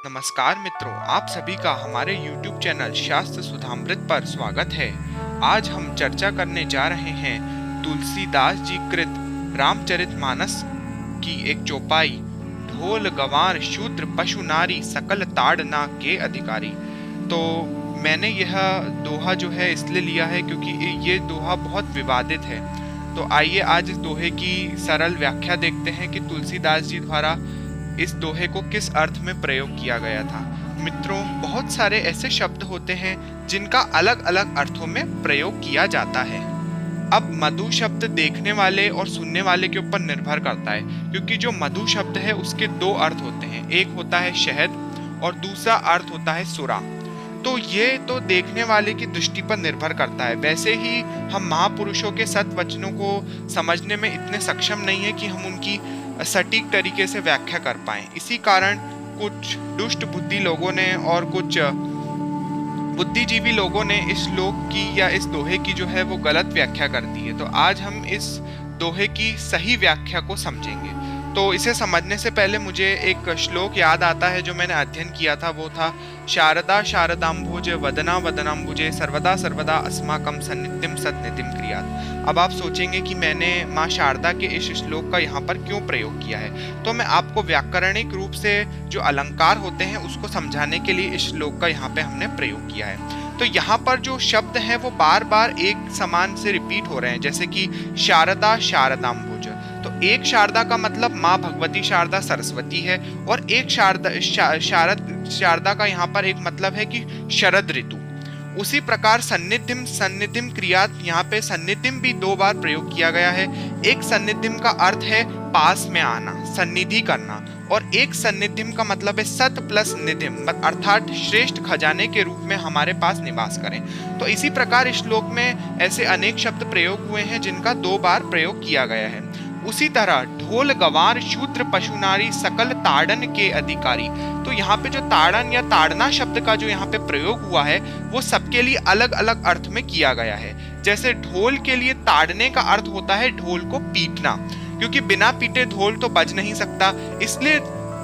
नमस्कार मित्रों, आप सभी का हमारे YouTube चैनल शास्त्र सुधामृत पर स्वागत है। आज हम चर्चा करने जा रहे हैं तुलसीदास जी कृत रामचरितमानस की एक चौपाई, ढोल गंवार शूद्र पशु नारी सकल ताड़ना के अधिकारी। तो मैंने यह दोहा जो है इसलिए लिया है क्योंकि ये दोहा बहुत विवादित है। तो आइए आज इस दोहे की सरल व्याख्या देखते हैं कि तुलसीदास जी द्वारा इस दोहे को किस अर्थ में प्रयोग किया गया था। मित्रों, बहुत सारे ऐसे शब्द होते हैं जिनका अलग अलग अर्थों में प्रयोग किया जाता है। अब मधु शब्द देखने वाले और सुनने वाले के ऊपर निर्भर करता है, क्योंकि जो मधु शब्द है उसके दो अर्थ होते हैं, एक होता है शहद और दूसरा अर्थ होता है सुरा। तो ये तो देखने वाले की दृष्टि पर निर्भर करता है। वैसे ही हम महापुरुषों के सत वचनों को समझने में इतने सक्षम नहीं है कि हम उनकी सटीक तरीके से व्याख्या कर पाएं। इसी कारण कुछ दुष्ट बुद्धि लोगों ने और कुछ बुद्धिजीवी लोगों ने इस श्लोक की या इस दोहे की जो है वो गलत व्याख्या कर दी है। तो आज हम इस दोहे की सही व्याख्या को समझेंगे। तो इसे समझने से पहले मुझे एक श्लोक याद आता है जो मैंने अध्ययन किया था। वो था शारदा शारदाम्भोज वदना वदनाम्बुजे सर्वदा सर्वदा अस्माकं सन्निधिं सन्निधिं क्रियात्। अब आप सोचेंगे कि मैंने माँ शारदा के इस श्लोक का यहाँ पर क्यों प्रयोग किया है। तो मैं आपको व्याकरणिक रूप से जो अलंकार होते हैं उसको समझाने के लिए इस श्लोक का यहाँ पे हमने प्रयोग किया है। तो यहाँ पर जो शब्द हैं वो बार बार एक समान से रिपीट हो रहे हैं, जैसे कि शारदा शारदाम्भोज। तो एक शारदा का मतलब माँ भगवती शारदा सरस्वती है, और एक शारदा का यहाँ पर एक मतलब है कि शरद ऋतु। उसी प्रकार सन्निधिम सन्निधिम क्रियात, यहाँ पे सन्निधिम भी दो बार प्रयोग किया गया है। एक सन्निधिम का अर्थ है पास में आना, सन्निधि करना, और एक सन्निधिम का मतलब है सत प्लस निधिम, अर्थात श्रेष्ठ खजाने के रूप में हमारे पास निवास करें। तो इसी प्रकार इस श्लोक में ऐसे अनेक शब्द प्रयोग हुए हैं जिनका दो बार प्रयोग किया गया है। उसी तरह ढोल गंवार शूद्र पशु नारी सकल ताड़न के अधिकारी। तो यहाँ पे जो ताड़न या ताड़ना शब्द का जो यहाँ पे प्रयोग हुआ है वो सबके लिए अलग अलग अर्थ में किया गया है। जैसे ढोल के लिए ताड़ने का अर्थ होता है ढोल को पीटना, क्योंकि बिना पीटे ढोल तो बज नहीं सकता, इसलिए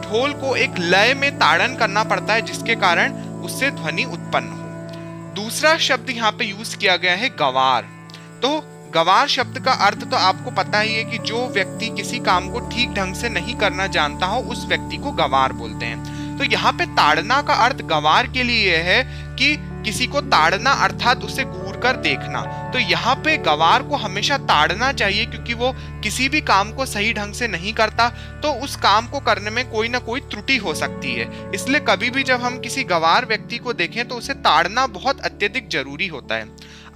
ढोल को एक लय में ताड़न करना पड़ता है जिसके कारण उससे ध्वनि उत्पन्न हो। दूसरा शब्द यहाँ पे यूज किया गया है गंवार। तो गंवार शब्द का अर्थ तो आपको पता ही है कि जो व्यक्ति किसी काम को ठीक ढंग से नहीं करना जानता हो उस व्यक्ति को गंवार बोलते हैं। तो यहाँ पे ताड़ना का अर्थ गंवार के लिए यह है कि किसी को ताड़ना अर्थात उसे घूर कर देखना। तो यहाँ पे गंवार को हमेशा ताड़ना चाहिए, क्योंकि वो किसी भी काम को सही ढंग से नहीं करता तो उस काम को करने में कोई ना कोई त्रुटि हो सकती है। इसलिए कभी भी जब हम किसी गंवार व्यक्ति को देखें तो उसे ताड़ना बहुत अत्यधिक जरूरी होता है।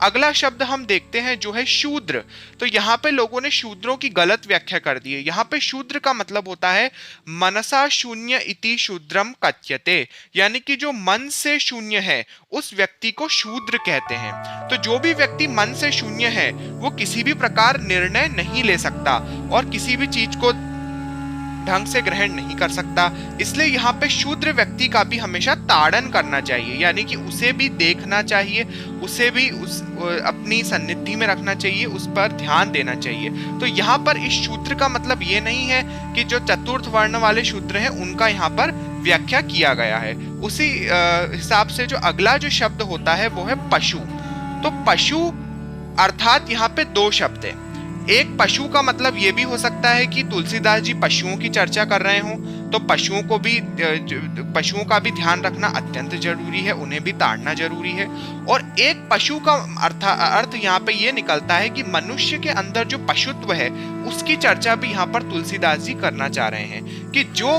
अगला शब्द हम देखते हैं जो है शूद्र। तो यहाँ पे लोगों ने शूद्रों की गलत व्याख्या कर दी है। यहाँ पे शूद्र का मतलब होता है मनसा शून्य इति शूद्रम कथ्यते, यानी कि जो मन से शून्य है उस व्यक्ति को शूद्र कहते हैं। तो जो भी व्यक्ति मन से शून्य है वो किसी भी प्रकार निर्णय नहीं ले सकता और किसी भी चीज को ढंग से ग्रहण नहीं कर सकता। इसलिए यहाँ पे शूद्र व्यक्ति का भी हमेशा ताड़न करना चाहिए, यानी कि उसे भी देखना चाहिए, उसे भी अपनी सन्निधि में रखना चाहिए, उस पर ध्यान देना चाहिए। तो यहाँ पर इस शूद्र का मतलब ये नहीं है कि जो चतुर्थ वर्ण वाले शूद्र हैं उनका यहाँ पर व्याख्या किया गया है। उसी हिसाब से जो अगला जो शब्द होता है वो है पशु। तो पशु अर्थात यहाँ पे दो शब्द है। एक पशु का मतलब ये भी हो सकता है कि तुलसीदास जी पशुओं की चर्चा कर रहे हों, तो पशुओं का भी ध्यान रखना अत्यंत जरूरी है, उन्हें भी ताड़ना जरूरी है। और एक पशु का अर्थ यहाँ पे ये निकलता है कि मनुष्य के अंदर जो पशुत्व है उसकी चर्चा भी यहाँ पर तुलसीदास जी करना चाह रहे हैं कि जो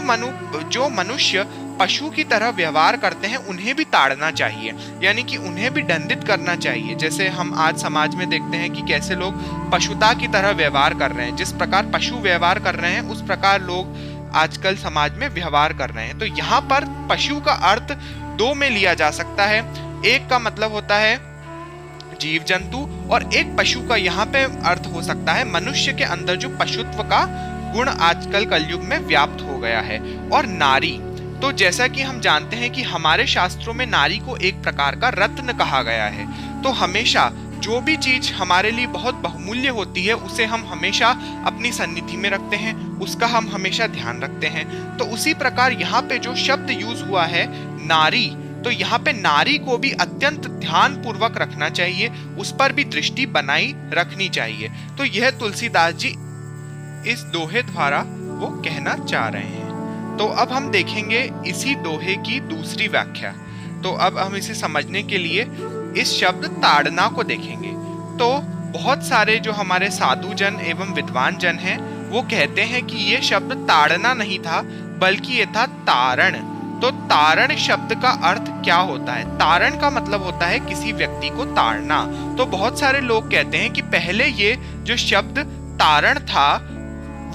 मनुष्य पशु की तरह व्यवहार करते हैं उन्हें भी ताड़ना चाहिए, यानी कि उन्हें भी दंडित करना चाहिए। जैसे हम आज समाज में देखते हैं कि कैसे लोग पशुता की तरह व्यवहार कर रहे हैं, जिस प्रकार पशु व्यवहार कर रहे हैं उस प्रकार लोग आजकल समाज में व्यवहार कर रहे हैं। तो यहाँ पर पशु का अर्थ दो में लिया जा सकता है। एक का मतलब होता है जीव जंतु, और एक पशु का यहाँ पे अर्थ हो सकता है मनुष्य के अंदर जो पशुत्व का गुण आजकल कलयुग में व्याप्त हो गया है। और नारी, तो जैसा कि हम जानते हैं कि हमारे शास्त्रों में नारी को एक प्रकार का रत्न कहा गया है। तो हमेशा जो भी चीज हमारे लिए बहुत बहुमूल्य होती है उसे हम हमेशा अपनी सन्निधि में रखते हैं, उसका हम हमेशा ध्यान रखते हैं। तो उसी प्रकार यहाँ पे जो शब्द यूज हुआ है नारी, तो यहाँ पे नारी को भी अत्यंत ध्यान पूर्वक रखना चाहिए, उस पर भी दृष्टि बनाई रखनी चाहिए। तो यह तुलसीदास जी इस दोहे द्वारा वो कहना चाह रहे हैं। तो अब हम देखेंगे इसी दोहे की दूसरी व्याख्या। तो अब हम इसे समझने के लिए इस शब्द ताड़ना को देखेंगे। तो बहुत सारे जो हमारे साधु जन एवं विद्वान जन हैं वो कहते हैं कि ये शब्द ताड़ना नहीं था, बल्कि ये था तारण। तो तारण शब्द का अर्थ क्या होता है? तारण का मतलब होता है किसी व्यक्ति को ताड़ना। तो बहुत सारे लोग कहते हैं कि पहले ये जो शब्द तारण था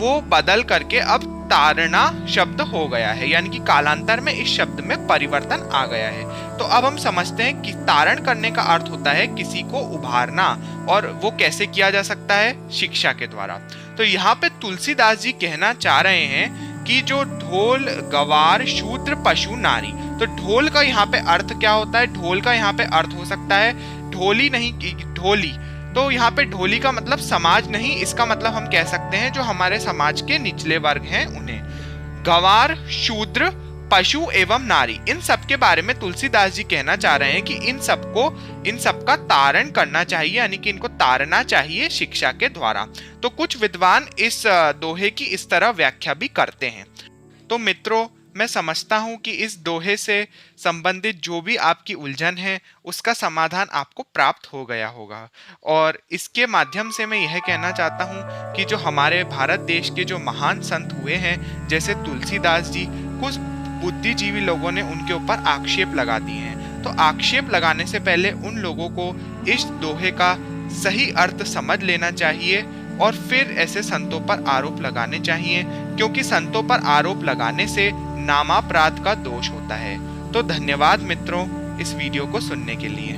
वो बदल करके अब तारणा शब्द हो गया है, यानी कि कालांतर में इस शब्द में परिवर्तन आ गया है। तो अब हम समझते हैं कि तारण करने का अर्थ होता है किसी को उभारना, और वो कैसे किया जा सकता है? शिक्षा के द्वारा। तो यहाँ पे तुलसीदास जी कहना चाह रहे हैं कि जो ढोल गवार शूद्र पशु नारी, तो ढोल का यहाँ पे अर्थ क्या होता है? ढोल का यहाँ पे अर्थ हो सकता है ढोली, नहीं ढोली। तो यहाँ पे ढोली का मतलब समाज नहीं, इसका मतलब हम कह सकते हैं जो हमारे समाज के निचले वर्ग हैं उन्हें। गवार, शूद्र, पशु एवं नारी, इन सब के बारे में तुलसीदास जी कहना चाह रहे हैं कि इन सबका तारण करना चाहिए, यानी कि इनको तारना चाहिए शिक्षा के द्वारा। तो कुछ विद्वान इस दोहे की इस तरह व्याख्या भी करते हैं। तो मित्रों, मैं समझता हूं कि इस दोहे से संबंधित जो भी आपकी उलझन है उसका समाधान आपको प्राप्त हो गया होगा। और इसके माध्यम से मैं यह कहना चाहता हूं कि जो हमारे भारत देश के जो महान संत हुए हैं, जैसे तुलसीदास जी, कुछ बुद्धिजीवी लोगों ने उनके ऊपर आक्षेप लगा दिए हैं। तो आक्षेप लगाने से पहले उन लोगों को इस दोहे का सही अर्थ समझ लेना चाहिए और फिर ऐसे संतों पर आरोप लगाने चाहिए, क्योंकि संतों पर आरोप लगाने से नामापराध का दोष होता है। तो धन्यवाद मित्रों इस वीडियो को सुनने के लिए।